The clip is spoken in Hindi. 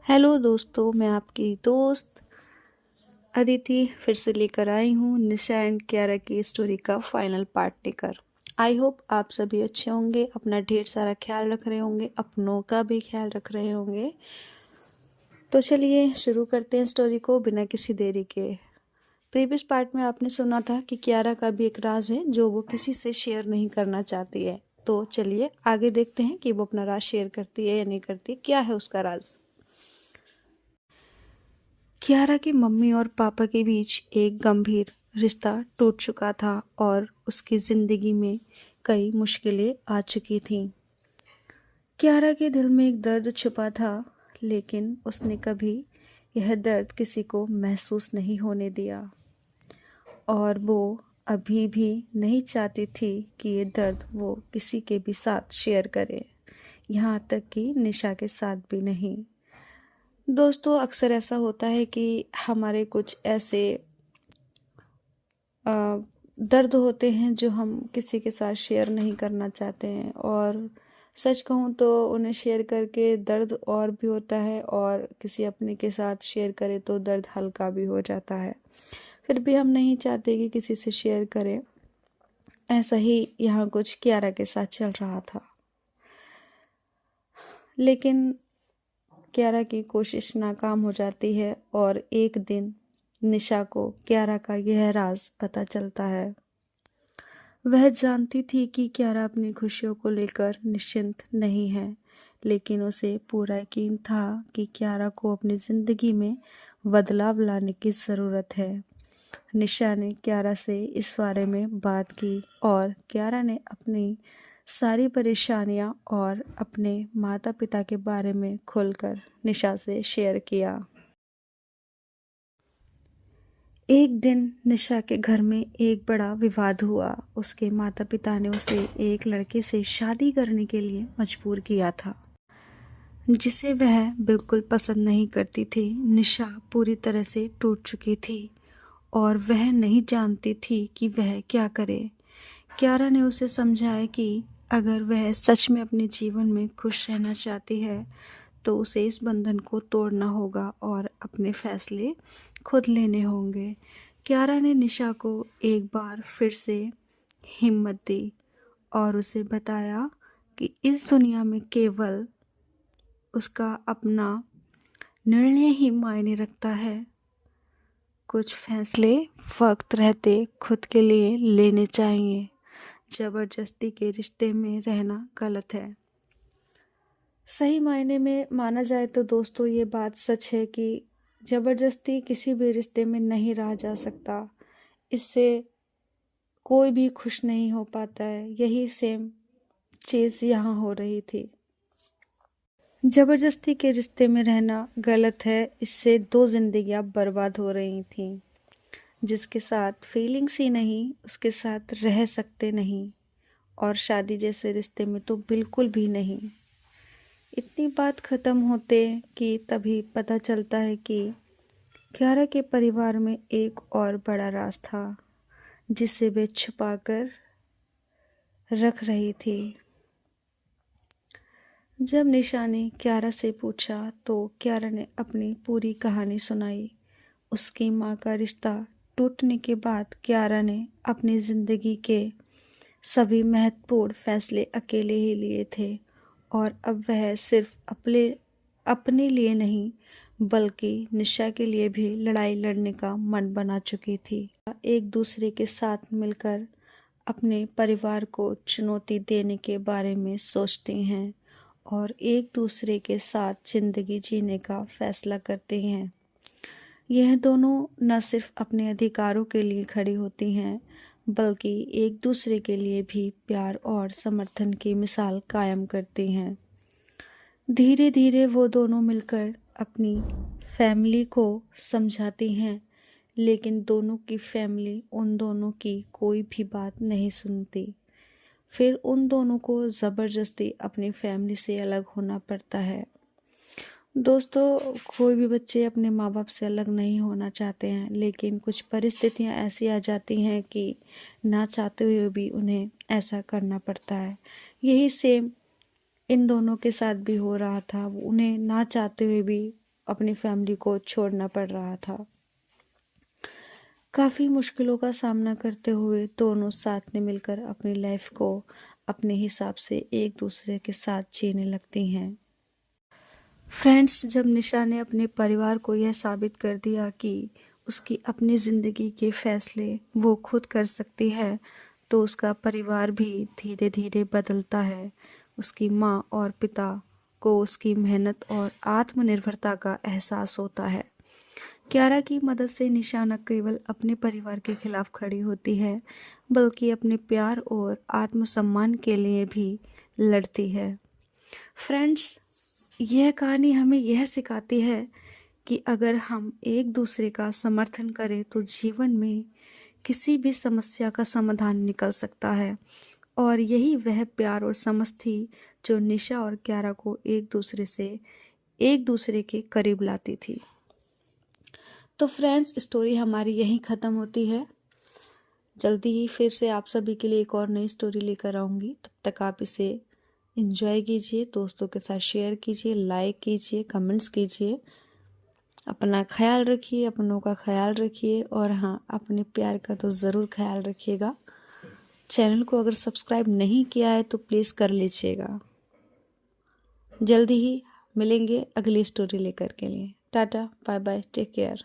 हेलो दोस्तों, मैं आपकी दोस्त अदिति फिर से लेकर आई हूँ निशा एंड कियारा की स्टोरी का फाइनल पार्ट लेकर। आई होप आप सभी अच्छे होंगे, अपना ढेर सारा ख्याल रख रहे होंगे, अपनों का भी ख्याल रख रहे होंगे। तो चलिए शुरू करते हैं स्टोरी को बिना किसी देरी के। प्रीवियस पार्ट में आपने सुना था कि कियारा का भी एक राज है जो वो किसी से शेयर नहीं करना चाहती है। तो चलिए आगे देखते हैं कि वो अपना राज शेयर करती है या नहीं करती, क्या है उसका राज। कियारा की मम्मी और पापा के बीच एक गंभीर रिश्ता टूट चुका था और उसकी ज़िंदगी में कई मुश्किलें आ चुकी थीं। कियारा के दिल में एक दर्द छुपा था, लेकिन उसने कभी यह दर्द किसी को महसूस नहीं होने दिया और वो अभी भी नहीं चाहती थी कि ये दर्द वो किसी के भी साथ शेयर करे, यहाँ तक कि निशा के साथ भी नहीं। दोस्तों, अक्सर ऐसा होता है कि हमारे कुछ ऐसे दर्द होते हैं जो हम किसी के साथ शेयर नहीं करना चाहते हैं, और सच कहूँ तो उन्हें शेयर करके दर्द और भी होता है और किसी अपने के साथ शेयर करें तो दर्द हल्का भी हो जाता है। फिर भी हम नहीं चाहते कि किसी से शेयर करें। ऐसा ही यहाँ कुछ कियारा के साथ चल रहा था, लेकिन कियारा की कोशिश नाकाम हो जाती है और एक दिन निशा को कियारा का यह राज पता चलता है। वह जानती थी कि कियारा अपनी खुशियों को लेकर निश्चिंत नहीं है, लेकिन उसे पूरा यकीन था कि कियारा को अपनी ज़िंदगी में बदलाव लाने की ज़रूरत है। निशा ने कियारा से इस बारे में बात की और कियारा ने अपनी सारी परेशानियां और अपने माता पिता के बारे में खुलकर निशा से शेयर किया। एक दिन निशा के घर में एक बड़ा विवाद हुआ। उसके माता पिता ने उसे एक लड़के से शादी करने के लिए मजबूर किया था, जिसे वह बिल्कुल पसंद नहीं करती थी। निशा पूरी तरह से टूट चुकी थी और वह नहीं जानती थी कि वह क्या करे। कियारा ने उसे समझाया कि अगर वह सच में अपने जीवन में खुश रहना चाहती है तो उसे इस बंधन को तोड़ना होगा और अपने फैसले खुद लेने होंगे। कियारा ने निशा को एक बार फिर से हिम्मत दी और उसे बताया कि इस दुनिया में केवल उसका अपना निर्णय ही मायने रखता है। कुछ फैसले वक्त रहते खुद के लिए लेने चाहिए। ज़बरदस्ती के रिश्ते में रहना गलत है। सही मायने में माना जाए तो दोस्तों, ये बात सच है कि ज़बरदस्ती किसी भी रिश्ते में नहीं रहा जा सकता। इससे कोई भी खुश नहीं हो पाता है। यही सेम चीज़ यहाँ हो रही थी। ज़बरदस्ती के रिश्ते में रहना गलत है। इससे दो जिंदगियां बर्बाद हो रही थीं। जिसके साथ फीलिंग्स ही नहीं, उसके साथ रह सकते नहीं, और शादी जैसे रिश्ते में तो बिल्कुल भी नहीं। इतनी बात ख़त्म होते कि तभी पता चलता है कि कियारा के परिवार में एक और बड़ा राज था जिसे वे छुपा कर रख रही थी। जब निशा ने कियारा से पूछा तो कियारा ने अपनी पूरी कहानी सुनाई। उसकी माँ का रिश्ता टूटने के बाद कियारा ने अपनी ज़िंदगी के सभी महत्वपूर्ण फैसले अकेले ही लिए थे और अब वह सिर्फ अपने लिए नहीं बल्कि निशा के लिए भी लड़ाई लड़ने का मन बना चुकी थी। एक दूसरे के साथ मिलकर अपने परिवार को चुनौती देने के बारे में सोचती हैं और एक दूसरे के साथ ज़िंदगी जीने का फैसला करती हैं। यह दोनों न सिर्फ अपने अधिकारों के लिए खड़ी होती हैं बल्कि एक दूसरे के लिए भी प्यार और समर्थन की मिसाल कायम करती हैं। धीरे धीरे वो दोनों मिलकर अपनी फैमिली को समझाती हैं, लेकिन दोनों की फैमिली उन दोनों की कोई भी बात नहीं सुनती। फिर उन दोनों को ज़बरदस्ती अपनी फैमिली से अलग होना पड़ता है। दोस्तों, कोई भी बच्चे अपने माँ बाप से अलग नहीं होना चाहते हैं, लेकिन कुछ परिस्थितियाँ ऐसी आ जाती हैं कि ना चाहते हुए भी उन्हें ऐसा करना पड़ता है। यही सेम इन दोनों के साथ भी हो रहा था। उन्हें ना चाहते हुए भी अपनी फैमिली को छोड़ना पड़ रहा था। काफ़ी मुश्किलों का सामना करते हुए दोनों साथ में मिलकर अपनी लाइफ को अपने हिसाब से एक दूसरे के साथ जीने लगती हैं। फ्रेंड्स, जब निशा ने अपने परिवार को यह साबित कर दिया कि उसकी अपनी ज़िंदगी के फैसले वो खुद कर सकती है, तो उसका परिवार भी धीरे धीरे बदलता है। उसकी माँ और पिता को उसकी मेहनत और आत्मनिर्भरता का एहसास होता है। कियारा की मदद से निशा न केवल अपने परिवार के खिलाफ खड़ी होती है, बल्कि अपने प्यार और आत्मसम्मान के लिए भी लड़ती है। फ्रेंड्स, यह कहानी हमें यह सिखाती है कि अगर हम एक दूसरे का समर्थन करें तो जीवन में किसी भी समस्या का समाधान निकल सकता है। और यही वह प्यार और समझ थी जो निशा और कियारा को एक दूसरे के करीब लाती थी। तो फ्रेंड्स, स्टोरी हमारी यहीं ख़त्म होती है। जल्दी ही फिर से आप सभी के लिए एक और नई स्टोरी लेकर आऊँगी। तब तक आप इसे एंजॉय कीजिए, दोस्तों के साथ शेयर कीजिए, लाइक कीजिए, कमेंट्स कीजिए। अपना ख्याल रखिए, अपनों का ख्याल रखिए और हाँ, अपने प्यार का तो ज़रूर ख्याल रखिएगा। चैनल को अगर सब्सक्राइब नहीं किया है तो प्लीज़ कर लीजिएगा। जल्दी ही मिलेंगे अगली स्टोरी लेकर के लिए। टाटा, बाय बाय, टेक केयर।